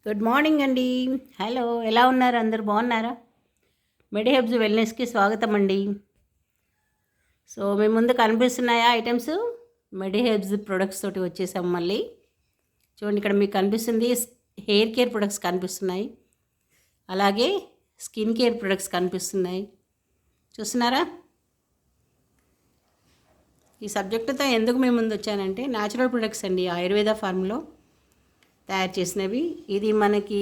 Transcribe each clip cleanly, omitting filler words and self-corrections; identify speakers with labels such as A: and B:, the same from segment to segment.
A: Good morning అండి. Hello, ఎలా ఉన్నారు? అందరూ బాగున్నారా? మెడిహెబ్స్ వెల్నెస్కి స్వాగతం అండి. సో మీ ముందు కనిపిస్తున్నాయా ఐటమ్స్? మెడిహెబ్స్ ప్రొడక్ట్స్ తోటి వచ్చేసాం మళ్ళీ. చూడండి, ఇక్కడ మీకు కనిపిస్తుంది హెయిర్ కేర్ ప్రొడక్ట్స్ కనిపిస్తున్నాయి, అలాగే స్కిన్ కేర్ ప్రొడక్ట్స్ కనిపిస్తున్నాయి. చూస్తున్నారా? ఈ సబ్జెక్టుతో ఎందుకు మేము ముందు వచ్చానంటే, న్యాచురల్ ప్రొడక్ట్స్ అండి, ఆయుర్వేద ఫార్మ్లో తయారు చేసినవి. ఇది మనకి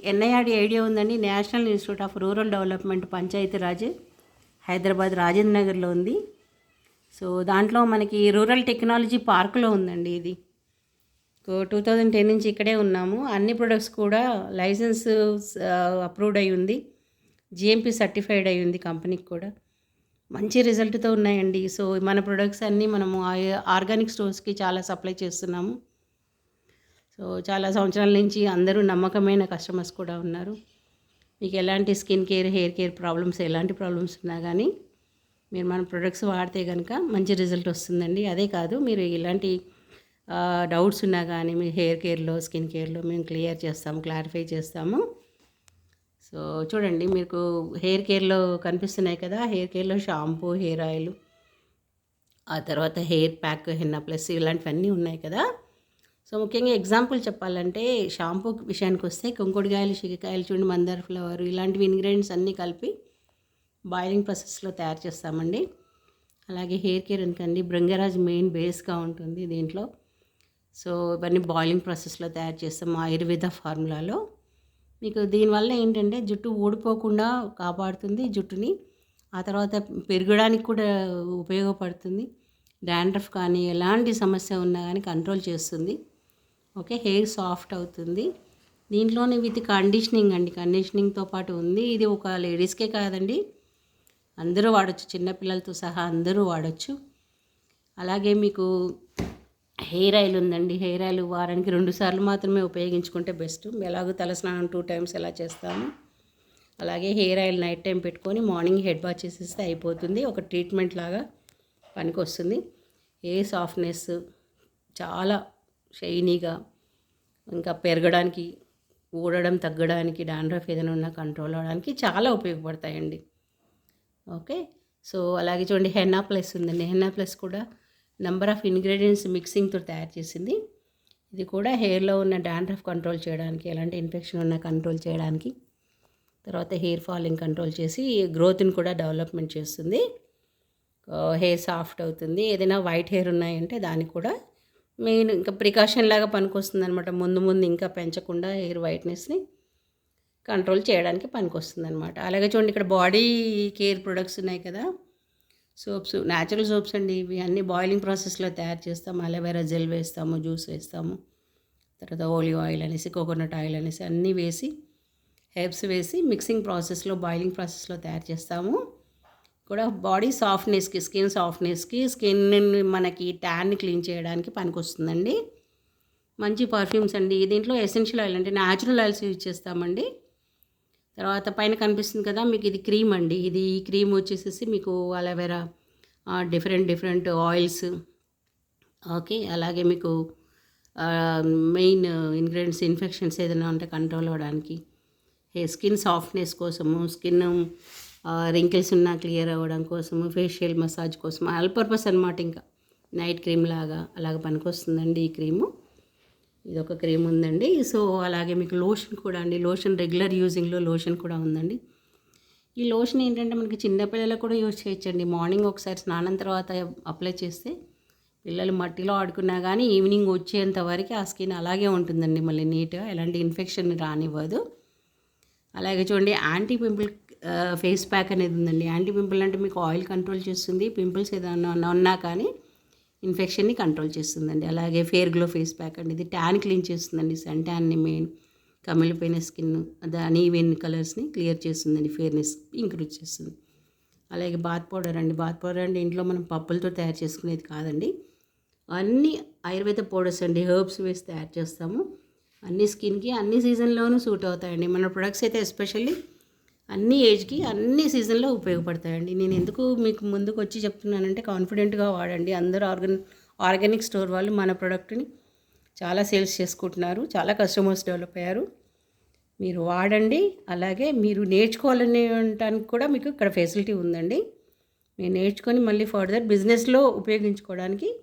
A: ఎన్ఐఆర్డి ఐడియా ఉందండి, national institute of rural development Panchayati Raj, Hyderabad Rajendra నగర్లో ఉంది. సో దాంట్లో మనకి రూరల్ టెక్నాలజీ పార్కులో ఉందండి ఇది. 2010 నుంచి ఇక్కడే ఉన్నాము. అన్ని ప్రొడక్ట్స్ కూడా లైసెన్స్ అప్రూవ్డ్ అయి ఉంది, జిఎంపి సర్టిఫైడ్ అయి ఉంది కంపెనీకి కూడా. మంచి రిజల్ట్తో ఉన్నాయండి. సో మన ప్రొడక్ట్స్ అన్నీ మనము ఆర్గానిక్ స్టోర్స్కి చాలా సప్లై చేస్తున్నాము. సో చాలా సంవత్సరాల నుంచి అందరూ నమ్మకమైన కస్టమర్స్ కూడా ఉన్నారు. మీకు ఎలాంటి skin care, hair care problems, ఎలాంటి ప్రాబ్లమ్స్ ఉన్నా కానీ మీరు మన ప్రొడక్ట్స్ వాడితే కనుక మంచి రిజల్ట్ వస్తుందండి. అదే కాదు, మీరు ఇలాంటి డౌట్స్ ఉన్నా కానీ మీ హెయిర్ కేర్లో, స్కిన్ కేర్లో మేము క్లియర్ చేస్తాము, క్లారిఫై చేస్తాము. సో చూడండి, మీకు హెయిర్ కేర్లో కనిపిస్తున్నాయి కదా, హెయిర్ కేర్లో షాంపూ, హెయిర్ ఆయిల్, ఆ తర్వాత హెయిర్ ప్యాక్, హెన్నా ప్లస్ ఇలాంటివన్నీ ఉన్నాయి కదా. సో ముఖ్యంగా ఎగ్జాంపుల్ చెప్పాలంటే, షాంపూ విషయానికి వస్తే కుంకుడుకాయలు, షిగకాయలు, చూడండి, మందార ఫ్లవర్, ఇలాంటివి ఇంగ్రీడియంట్స్ అన్నీ కలిపి బాయిలింగ్ ప్రాసెస్లో తయారు చేస్తామండి. అలాగే హెయిర్ కేర్ ఎందుకండి, భృంగరాజ్ మెయిన్ బేస్గా ఉంటుంది దీంట్లో. సో ఇవన్నీ బాయిలింగ్ ప్రాసెస్లో తయారు చేస్తాము ఆయుర్వేద ఫార్ములాలో. మీకు దీనివల్ల ఏంటంటే జుట్టు ఊడిపోకుండా కాపాడుతుంది జుట్టుని, ఆ తర్వాత పెరగడానికి కూడా ఉపయోగపడుతుంది. డాండ్రఫ్ కానీ ఎలాంటి సమస్య ఉన్నా కానీ కంట్రోల్ చేస్తుంది. ఓకే, హెయిర్ సాఫ్ట్ అవుతుంది. దీంట్లోనే విత్ కండిషనింగ్ అండి, కండిషనింగ్తో పాటు ఉంది. ఇది ఒక లేడీస్కే కాదండి, అందరూ వాడచ్చు, చిన్నపిల్లలతో సహా అందరూ వాడచ్చు. అలాగే మీకు హెయిర్ ఆయిల్ ఉందండి. హెయిర్ ఆయిల్ వారానికి 2 సార్లు మాత్రమే ఉపయోగించుకుంటే బెస్ట్. ఎలాగో తలస్నానం 2 టైమ్స్ ఎలా చేస్తాము, అలాగే హెయిర్ ఆయిల్ నైట్ టైం పెట్టుకొని మార్నింగ్ హెడ్ బాత్ చేసేస్తే అయిపోతుంది. ఒక ట్రీట్మెంట్ లాగా పనికి వస్తుంది. హెయిర్ సాఫ్ట్నెస్, చాలా షైనీగా, ఇంకా పెరగడానికి, ఊడడం తగ్గడానికి, డాండ్రఫ్ ఏదైనా ఉన్నా కంట్రోల్ అవ్వడానికి చాలా ఉపయోగపడతాయండి. ఓకే, సో అలాగే చూడండి, హెన్నా ప్లస్ ఉందండి. హెన్నా ప్లస్ కూడా నెంబర్ ఆఫ్ ఇంగ్రీడియంట్స్ మిక్సింగ్తో తయారు చేసింది. ఇది కూడా హెయిర్లో ఉన్న డాండ్రఫ్ కంట్రోల్ చేయడానికి, ఎలాంటి ఇన్ఫెక్షన్ ఉన్నా కంట్రోల్ చేయడానికి, తర్వాత హెయిర్ ఫాలింగ్ కంట్రోల్ చేసి గ్రోత్ని కూడా డెవలప్మెంట్ చేస్తుంది. హెయిర్ సాఫ్ట్ అవుతుంది. ఏదైనా వైట్ హెయిర్ ఉన్నాయంటే దానికి కూడా మెయిన్ ఇంకా ప్రికాషన్ లాగా పనికొస్తుంది అనమాట. ముందు ముందు ఇంకా పెంచకుండా హెయిర్ వైట్నెస్ని కంట్రోల్ చేయడానికి పనికొస్తుంది అనమాట. అలాగే చూడండి, ఇక్కడ బాడీ కేర్ ప్రొడక్ట్స్ ఉన్నాయి కదా, సోప్స్, న్యాచురల్ సోప్స్ అండి. ఇవి అన్నీ బాయిలింగ్ ప్రాసెస్లో తయారు చేస్తాము. అలోవెరా జెల్ వేస్తాము, జ్యూస్ వేస్తాము, తర్వాత ఓలివ్ ఆయిల్ అనేసి, కోకోనట్ ఆయిల్ అనేసి అన్నీ వేసి, హెర్బ్స్ వేసి మిక్సింగ్ ప్రాసెస్లో, బాయిలింగ్ ప్రాసెస్లో తయారు చేస్తాము. కూడా బాడీ సాఫ్ట్నెస్కి, స్కిన్ సాఫ్ట్నెస్కి, స్కిన్ మనకి ట్యాన్ని క్లీన్ చేయడానికి పనికొస్తుందండి. మంచి పర్ఫ్యూమ్స్ అండి. దీంట్లో ఎసెన్షియల్ ఆయిల్ అంటే న్యాచురల్ ఆయిల్స్ యూజ్ చేస్తామండి. తర్వాత పైన కనిపిస్తుంది కదా మీకు, ఇది క్రీమ్ అండి. ఇది క్రీమ్ వచ్చేసేసి మీకు అలోవెరా, డిఫరెంట్ ఆయిల్స్. ఓకే, అలాగే మీకు మెయిన్ ఇంగ్రీడియంట్స్, ఇన్ఫెక్షన్స్ ఏదైనా ఉంటే కంట్రోల్ అవ్వడానికి, స్కిన్ సాఫ్ట్నెస్ కోసము, స్కిన్ రింకిల్స్ ఉన్నా క్లియర్ అవ్వడం కోసము, ఫేషియల్ మసాజ్ కోసం, ఆల్ పర్పస్ అనమాట. ఇంకా నైట్ క్రీమ్ లాగా అలాగ పనికొస్తుందండి ఈ క్రీము. ఇది ఒక క్రీమ్ ఉందండి. సో అలాగే మీకు లోషన్ కూడా అండి. లోషన్ రెగ్యులర్ యూజింగ్లో లోషన్ కూడా ఉందండి. ఈ లోషన్ ఏంటంటే మనకి చిన్నపిల్లలకు కూడా యూజ్ చేయొచ్చండి. మార్నింగ్ ఒకసారి స్నానం తర్వాత అప్లై చేస్తే పిల్లలు మట్టిలో ఆడుకున్నా కానీ ఈవినింగ్ వచ్చేంత వరకు ఆ స్కిన్ అలాగే ఉంటుందండి, మళ్ళీ నీట్గా, ఎలాంటి ఇన్ఫెక్షన్ రానివ్వదు. అలాగే చూడండి, యాంటీ పింపుల్ ఫేస్ ప్యాక్ అనేది ఉందండి. యాంటీ పింపుల్ అంటే మీకు ఆయిల్ కంట్రోల్ చేస్తుంది, పింపుల్స్ ఏదైనా ఉన్నా కానీ ఇన్ఫెక్షన్ని కంట్రోల్ చేస్తుందండి. అలాగే ఫెయిర్ గ్లో ఫేస్ ప్యాక్ అండి. ఇది ట్యాన్ క్లీన్ చేస్తుందండి, సన్ ట్యాన్ని, మెయిన్ కమిలిపోయిన స్కిన్, అన్ఈవెన్ కలర్స్ని క్లియర్ చేస్తుందండి, ఫెయిర్నెస్ ఇంక్రీజ్ చేస్తుంది. అలాగే బాత్ పౌడర్ అండి. బాత్ పౌడర్ అంటే ఇంట్లో మనం పప్పులతో తయారు చేసుకునేది కాదండి, అన్ని ఆయుర్వేద పౌడర్స్ అండి, హెర్బ్స్ వేసి తయారు చేస్తాము. అన్ని స్కిన్కి అన్ని సీజన్లోనూ సూట్ అవుతాయండి మన ప్రొడక్ట్స్ అయితే. ఎస్పెషల్లీ అన్ని ఏజ్కి, అన్ని సీజన్లో ఉపయోగపడతాయండి. నేను ఎందుకు మీకు ముందుకు వచ్చి చెప్తున్నానంటే, కాన్ఫిడెంట్గా వాడండి. అందరూ ఆర్గానిక్ స్టోర్ వాళ్ళు మన ప్రోడక్ట్ని చాలా సేల్స్ చేసుకుంటున్నారు, చాలా కస్టమర్స్ డెవలప్ అయ్యారు. మీరు వాడండి. అలాగే మీరు నేర్చుకోవాలనేటానికి కూడా మీకు ఇక్కడ ఫెసిలిటీ ఉందండి. మీరు నేర్చుకొని మళ్ళీ ఫర్దర్ బిజినెస్లో ఉపయోగించుకోవడానికి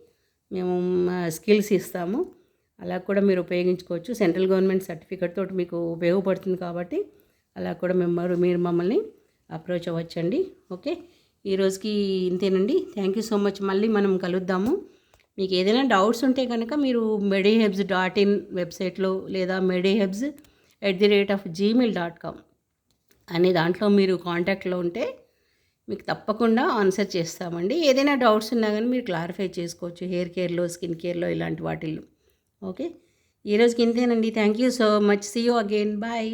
A: మేము స్కిల్స్ ఇస్తాము. అలా కూడా మీరు ఉపయోగించుకోవచ్చు. సెంట్రల్ గవర్నమెంట్ సర్టిఫికేట్ తోటి మీకు ఉపయోగపడుతుంది కాబట్టి అలా కూడా మీరు మమ్మల్ని అప్రోచ్ అవ్వచ్చండి. ఓకే, ఈరోజుకి ఇంతేనండి. Thank you so much. మళ్ళీ మనం కలుద్దాము. మీకు ఏదైనా డౌట్స్ ఉంటే కనుక మీరు medihubs.in వెబ్సైట్లో లేదా medihubs@gmail.com అనే దాంట్లో మీరు కాంటాక్ట్లో ఉంటే మీకు తప్పకుండా ఆన్సర్ చేస్తామండి. ఏదైనా డౌట్స్ ఉన్నా కానీ మీరు క్లారిఫై చేసుకోవచ్చు, హెయిర్ కేర్లో, స్కిన్ కేర్లో, ఇలాంటి వాటిల్లో. ఓకే, ఈరోజుకి ఇంతేనండి. Thank you so much. See you again. Bye.